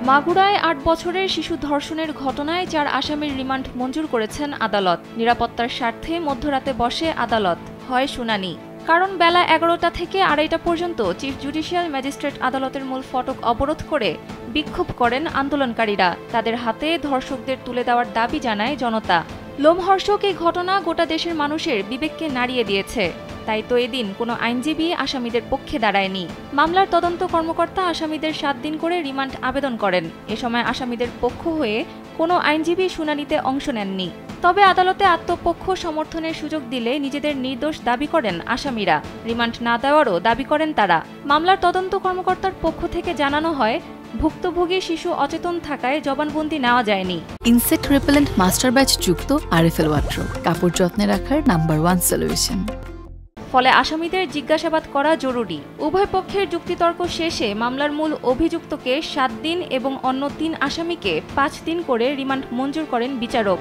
মাগুরায় ৮ বছরের শিশু ধর্ষণের ঘটনায় ৪ আসামির রিমান্ড মঞ্জুর করেছেন আদালত। নিরাপত্তার স্বার্থে মধ্যরাতে বসে আদালত, হয় শুনানি। কারণ বেলা ১১টা থেকে ২:৩০ পর্যন্ত চিফ জুডিশিয়াল ম্যাজিস্ট্রেট আদালতের মূল ফটক অবরোধ করে বিক্ষোভ করেন আন্দোলনকারীরা। তাদের হাতে ধর্ষকদের তুলে দেওয়ার দাবি জানায় জনতা। লোমহর্ষক এই ঘটনা গোটা দেশের মানুষের বিবেককে নাড়িয়ে দিয়েছে। তাই তো এদিন কোনো আইনজীবী আসামিদের পক্ষে দাঁড়ায়নি। মামলার তদন্ত কর্মকর্তা আসামিদের ৭ দিন করে রিমান্ড আবেদন করেন। এ সময় আসামিদের পক্ষ হয়ে কোনো আইনজীবী শুনানিতে অংশ নেননি। তবে আদালতে আত্মপক্ষ সমর্থনের সুযোগ দিলে নিজেদের নির্দোষ দাবি করেন আসামিরা। রিমান্ড না দেওয়ারও দাবি করেন তারা। মামলার তদন্ত কর্মকর্তার পক্ষ থেকে জানানো হয়, ভুক্তভোগী শিশু অচেতন থাকায় জবানবন্দি নেওয়া যায়নি। ইনসেক্ট রিপেলেন্ট মাস্টার ব্যাচ যুক্ত আরএফএল ওয়াট্রো, কাপড় যত্নে রাখার নাম্বার 1 সলিউশন। ফলে আসামিদের জিজ্ঞাসাবাদ করা জরুরি। উভয় পক্ষের যুক্তিতর্ক শেষে মামলার মূল অভিযুক্তকে ৭ দিন এবং অন্য ৩ আসামিকে ৫ দিন করে রিমান্ড মঞ্জুর করেন বিচারক।